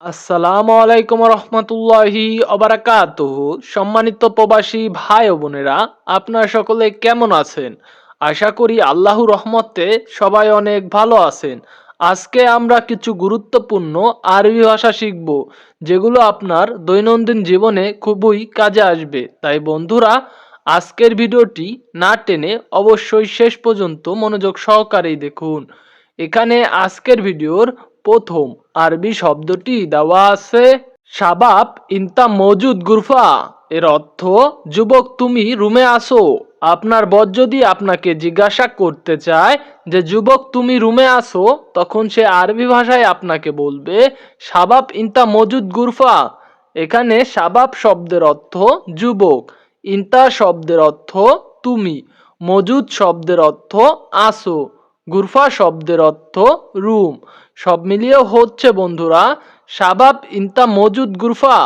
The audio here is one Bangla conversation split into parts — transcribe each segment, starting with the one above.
আসসালামু আলাইকুম রহমতুল্লাহি অবারাকাতুহু। সম্মানিত প্রবাসী ভাই ও বোনেরা, আপনারা সকলে কেমন আছেন? আশা করি আল্লাহর রহমতে সবাই অনেক ভালো আছেন। আজকে আমরা কিছু গুরুত্বপূর্ণ আরবি ভাষা শিখব, যেগুলো আপনার দৈনন্দিন জীবনে খুবই কাজে আসবে। তাই বন্ধুরা, আজকের ভিডিওটি না টেনে অবশ্যই শেষ পর্যন্ত মনোযোগ সহকারেই দেখুন। এখানে আজকের ভিডিওর প্রথম আরবি শব্দটি দেওয়া আছে শাবাব ইনতা মজুদ গুরফা। এর অর্থ যুবক তুমি রুমে আসো। আপনার বর যদি আপনাকে জিজ্ঞাসা করতে চায় যে যুবক তুমি রুমে আসো, তখন সে আরবি ভাষায় আপনাকে বলবে শাবাব ইনতা মজুদ গুরফা। এখানে শাবাব শব্দের অর্থ যুবক, ইনতা শব্দের অর্থ তুমি, মজুদ শব্দের অর্থ আসো, গুরফা শব্দের অর্থ রুম। সব মিলিয়ে হচ্ছে বন্ধুরা শাবাব ইনতা মজুদ গুরফা।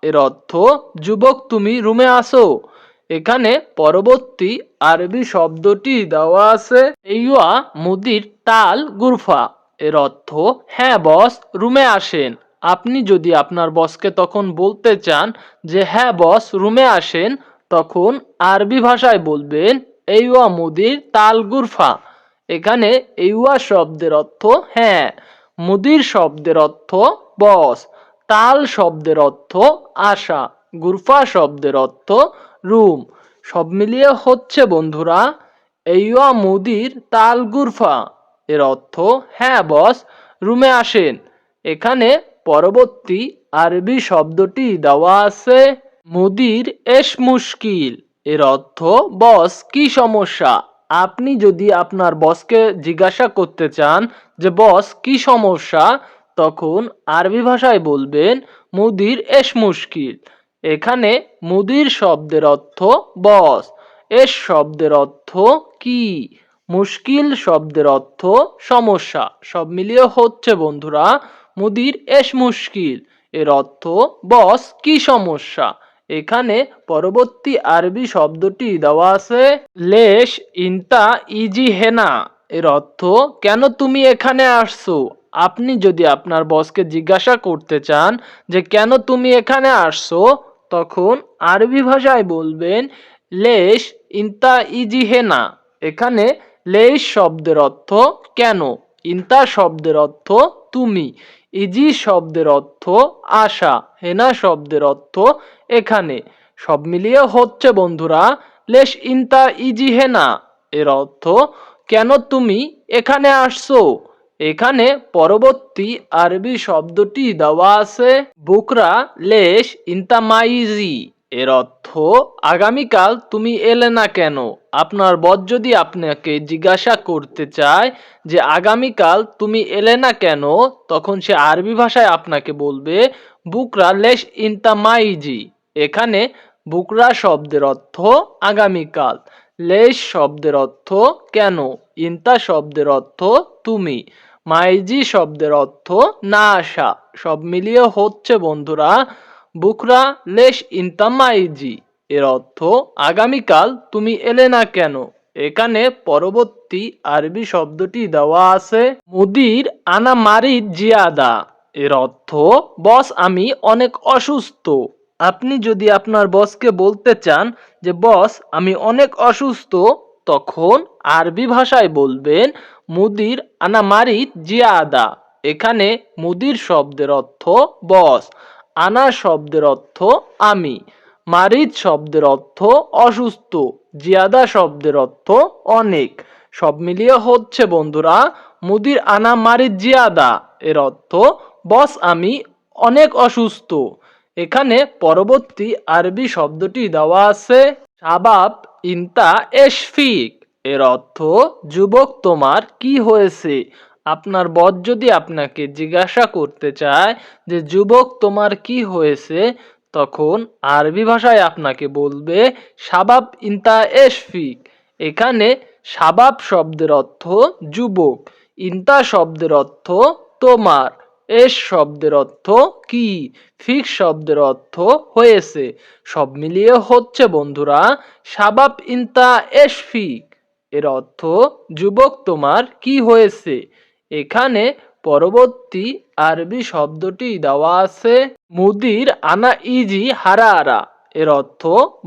এর অর্থ যুবক তুমি রুমে আসো। এখানে পরবর্তী আরবি শব্দটি দেওয়া আছে এইয়া মুদির তাল গুরফা। এর অর্থ হ্যাঁ বস, রুমে আসেন। আপনি যদি আপনার বসকে তখন বলতে চান যে হ্যাঁ বস রুমে আসেন, তখন আরবি ভাষায় বলবেন এইয়া মুদির তাল গুরফা। এখানে এইয়া শব্দের অর্থ হ্যাঁ, মুদির শব্দের অর্থ বস, তাল শব্দের অর্থ আশা, গুরফা শব্দের অর্থ রুম। সব মিলিয়ে হচ্ছে বন্ধুরা এইয়া মুদির তাল গুরফা। এর অর্থ হ্যাঁ বস, রুমে আসেন। এখানে পরবর্তী আরবি শব্দটি দেওয়া আছে মুদির এশ মুশকিল। এর অর্থ বস কি সমস্যা। আপনি যদি আপনার বসকে জিজ্ঞাসা করতে চান যে বস কি সমস্যা, তখন আরবি ভাষায় বলবেন মুদির এশ মুশকিল। এখানে মুদির শব্দের অর্থ বস, এশ শব্দের অর্থ কি, মুশকিল শব্দের অর্থ সমস্যা। সব মিলিয়ে হচ্ছে বন্ধুরা মুদির এশ মুশকিল। এর অর্থ বস কি সমস্যা। এখানে পরবর্তী আরবি শব্দটি দেওয়া আছে লেশ ইনতা ইজি হেনা। এর অর্থ কেন তুমি এখানে আসছো। আপনি যদি আপনার বসকে জিজ্ঞাসা করতে চান যে কেন তুমি এখানে আসছো, তখন আরবি ভাষায় বলবেন লেশ ইনতা ইজি হেনা। এখানে লেশ শব্দের অর্থ কেন, ইনতা শব্দের অর্থ তুমি, ইজি শব্দের অর্থ আশা, হেনা শব্দের অর্থ এখানে। সব মিলিয়ে হচ্ছে বন্ধুরা লেশ ইনতা ইজি হেনা। এর অর্থ কেন তুমি এখানে আসছো। এখানে পরবর্তী আরবি শব্দটি দেওয়া আছে বুকরা লেশ ইনতা মাইজি। এর অর্থ আগামীকাল তুমি এলে না কেন। আপনার বস যদি আপনাকে জিজ্ঞাসা করতে চায় যে আগামীকাল তুমি এলে না কেন, তখন সে আরবি ভাষায় আপনাকে বলবে বুকরা লেশ ইনতা মাইজি। এখানে বুকরা শব্দের অর্থ আগামীকাল, লেশ শব্দের অর্থ কেন, ইনতা শব্দের অর্থ তুমি, মাইজি শব্দের অর্থ না আসা। সব মিলিয়ে হচ্ছে বন্ধুরা বুকরা লেশ ইনতা মাইজি। এর অর্থ আগামীকাল তুমি এলে না কেন। এখানে পরবর্তী আরবি শব্দটি দেওয়া আছে মুদির আনা মারিদ জিয়াদা। এর অর্থ বস আমি অনেক অসুস্থ। আপনি যদি আপনার বসকে বলতে চান যে বস আমি অনেক অসুস্থ, তখন আরবি ভাষায় বলবেন মুদির আনা মারিদ জিয়াদা। এখানে মুদির শব্দের অর্থ বস, আনা শব্দের অর্থ আমি, মারিদ শব্দের অর্থ অসুস্থ, জিয়াদা শব্দের অর্থ অনেক। সব মিলিয়ে হচ্ছে বন্ধুরা মুদির আনা মারিদ জিয়াদা। এর অর্থ বস আমি অনেক অসুস্থ। এখানে পরবর্তী আরবি শব্দটি দেওয়া আছে শাবাব ইনতা এশফিক। এর অর্থ যুবক তোমার কি হয়েছে। আপনার বস যদি আপনাকে জিজ্ঞাসা করতে চায় যে যুবক তোমার কি হয়েছে, তখন আরবি ভাষায় আপনাকে বলবে শাবাব ইনতা এশফিক। এখানে শাবাব শব্দের অর্থ যুবক, ইনতা শব্দের অর্থ তোমার, এস শব্দের অর্থ কি, ফিক শব্দের অর্থ হয়েছে। সব মিলিয়ে হচ্ছে বন্ধুরা শাবাব ইনতা এশফিক। এর অর্থ যুবক তোমার কি হয়েছে। এখানে পরবর্তী আরবি শব্দটি দেওয়া আছে মুদির আনা ইজি হারারা। এর অর্থ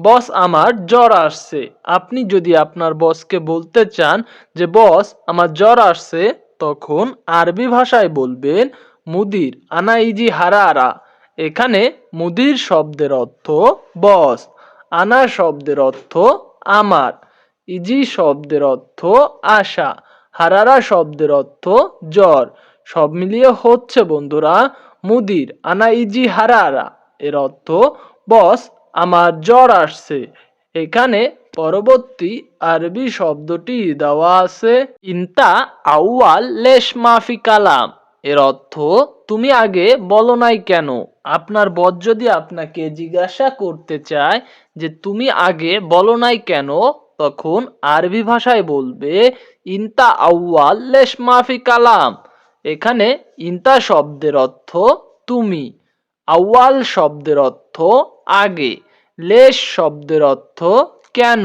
বস আমার জ্বর আসছে। আপনি যদি আপনার বসকে বলতে চান যে বস আমার জ্বর আসছে, তখন আরবি ভাষায় বলবেন মুদির আনা ইজি হারারা। এখানে মুদির শব্দের অর্থ বস, আনা শব্দের অর্থ আমার, ইজি শব্দের অর্থ আশা, হারারা শব্দের অর্থ জ্বর। সব মিলিয়ে হচ্ছে বন্ধুরা মুদির আনা ইজি হারারা। এর অর্থ বস আমার জ্বর আসছে। এখানে পরবর্তী আরবি শব্দটি দেওয়া আছে ইনতা আউয়াল লেশ মাফি কালাম। এর অর্থ তুমি আগে বলো নাই কেন। আপনার বস যদি আপনাকে জিজ্ঞাসা করতে চায় যে তুমি আগে বলো নাই কেন, তখন আরবি ভাষায় বলবে ইনতা আউয়াল লেশ মাফি কালাম। এখানে ইনতা শব্দের অর্থ তুমি, আউয়াল শব্দের অর্থ আগে, লেশ শব্দের অর্থ কেন,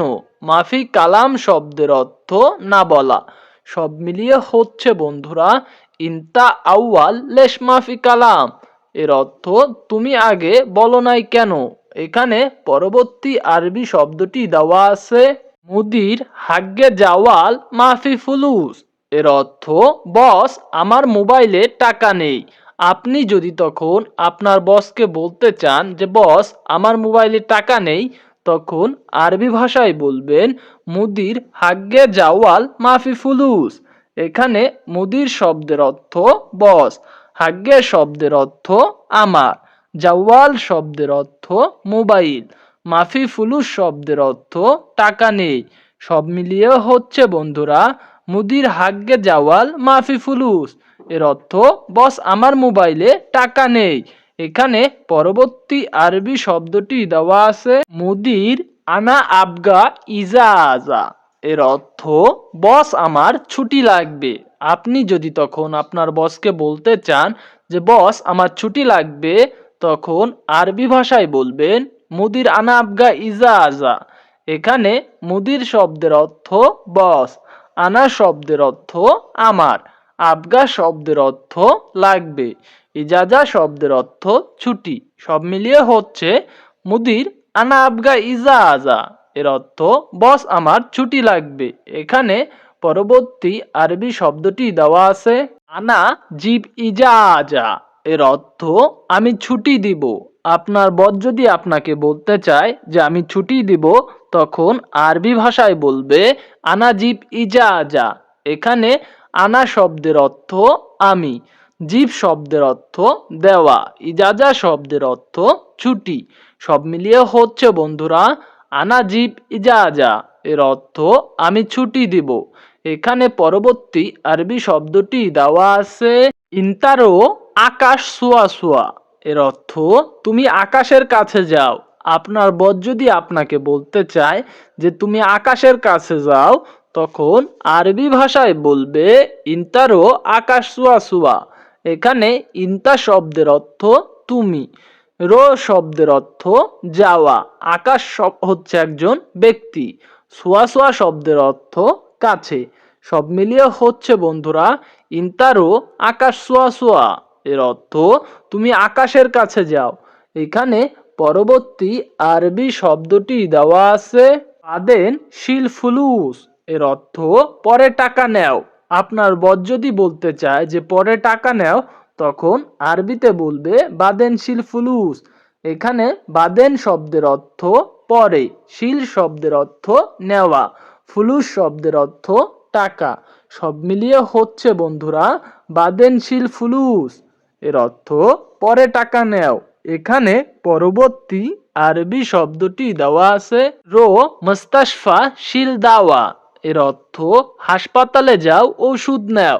মাফি কালাম শব্দের অর্থ না বলা। সব মিলিয়ে হচ্ছে বন্ধুরা ইনতা আউয়াল লেশ মাফি কালাম। এর অর্থ তুমি আগে বলো নাই কেন। এখানে পরবর্তী আরবি শব্দটি দেওয়া আছে মুদির হাগ্গে জাওয়াল মাফি ফুলুস। এর অর্থ বস আমার মোবাইলে টাকা নেই। আপনি যদি তখন আপনার বসকে বলতে চান যে বস আমার মোবাইলে টাকা নেই, তখন আরবি ভাষায় বলবেন মুদির হাগ্গে জাওয়াল মাফি ফুলুস। এখানে মুদির শব্দের অর্থ বস, হাগ্গে শব্দের অর্থ আমার, জাওয়াল শব্দের অর্থ মোবাইল, মাফি ফুলুস শব্দের অর্থ টাকা নেই। সব মিলিয়ে হচ্ছে বন্ধুরা মুদির হাগ্গে জাওয়াল মাফি ফুলুস। এর অর্থ বস আমার মোবাইলে টাকা নেই। এখানে পরবর্তী আরবি শব্দটি দেওয়া আছে মুদির আনা আবগা ইজাজা। এর অর্থ বস আমার ছুটি লাগবে। আপনি যদি তখন আপনার বসকে বলতে চান যে বস আমার ছুটি লাগবে, তখন আরবি ভাষায় বলবেন মুদির আনা আবগা ইজাজা। এখানে মুদির শব্দের অর্থ বস, আনা শব্দের অর্থ আমার, আবগা শব্দের অর্থ লাগবে, ইজাজা শব্দের অর্থ ছুটি। সব মিলিয়ে হচ্ছে মুদির আনা আবগা ইজাজা। এর অর্থ বস আমার ছুটি লাগবে। এখানে পরবর্তী আরবি শব্দটি দেওয়া আছে আনা জিব ইজাজা। এর অর্থ আমি ছুটি দিব। আপনার বস যদি আপনাকে বলতে চায় যে আমি ছুটি দিব, তখন আরবি ভাষায় বলবে আনা জিব ইজাজা। এখানে আনা শব্দের অর্থ আমি, জিব শব্দের অর্থ দেওয়া, ইজাজা শব্দের অর্থ ছুটি। সব মিলিয়ে হচ্ছে বন্ধুরা আনা জিব ইজাজা। এর অর্থ আমি ছুটি দিব। এখানে পরবর্তী আরবি শব্দটি দেওয়া আছে ইন্তারো আকাশ সোয়া সোয়া। এর অর্থ তুমি আকাশের কাছে যাও। আপনার বস যদি আপনাকে বলতে চায় যে তুমি আকাশের কাছে যাও, তখন আরবি ভাষায় বলবে ইন্তারো আকাশ সোয়া সোয়া। এখানে ইন্তা শব্দের অর্থ তুমি, রো শব্দের অর্থ যাওয়া, আকাশ হচ্ছে একজন ব্যক্তি, সোয়া সোয়া শব্দের অর্থ কাছে। সব মিলিয়ে হচ্ছে বন্ধুরা ইন্তারো আকাশ সোয়া সোয়া। এর অর্থ তুমি আকাশের কাছে যাও। এখানে পরবর্তী আরবি শব্দটি দেওয়া আছে বাদেন শিল ফুলুস। এর অর্থ পরে টাকা নেও। আপনার বস যদি বলতে চায় যে পরে টাকা নেও, তখন আরবিতে বলবে বাদেন শিল ফুলুস। এখানে বাদেন শব্দের অর্থ পরে, শিল শব্দের অর্থ নেওয়া, ফুলুস শব্দের অর্থ টাকা। সব মিলিয়ে হচ্ছে বন্ধুরা বাদেন শিল ফুলুস। এর অর্থ পরে টাকা নেও। এখানে পরবর্তী আরবি শব্দটি দেওয়া আছে রো মুস্তাশফা শিল দাওয়া। এর অর্থ হাসপাতালে যাও ঔষধ নাও।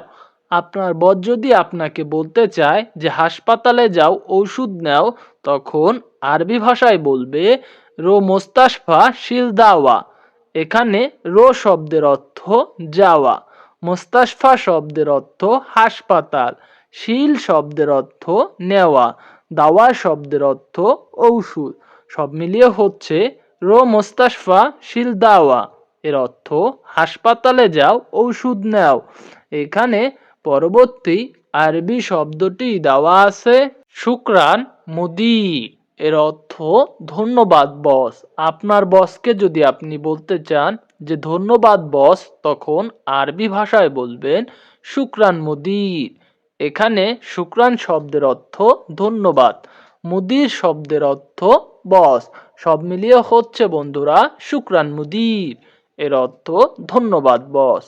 আপনার বস যদি আপনাকে বলতে চায় যে হাসপাতালে যাও ঔষধ নাও, তখন আরবি ভাষায় বলবে রো মুস্তাশফা শিল দাওয়া। এখানে রো শব্দের অর্থ যাওয়া, মুস্তাশফা শব্দের অর্থ হাসপাতাল, শিল শব্দের অর্থ নেওয়া, দাওয়া শব্দের অর্থ ঔষধ। সব মিলিয়ে হচ্ছে রো মুস্তাশফা শিল দাওয়া। এর অর্থ হাসপাতালে যাও ঔষধ নাও। এখানে পরবর্তী আরবি শব্দটি দেওয়া আছে শুকরান মুদির। এর অর্থ ধন্যবাদ বস। আপনার বসকে যদি আপনি বলতে চান যে ধন্যবাদ বস, তখন আরবি ভাষায় বলবেন শুকরান মুদির। এখানে শুকরান শব্দের অর্থ ধন্যবাদ, মুদির শব্দের অর্থ বস। সব মিলিয়ে হচ্ছে বন্ধুরা শুকরান মুদির, এর অর্থ ধন্যবাদ বস।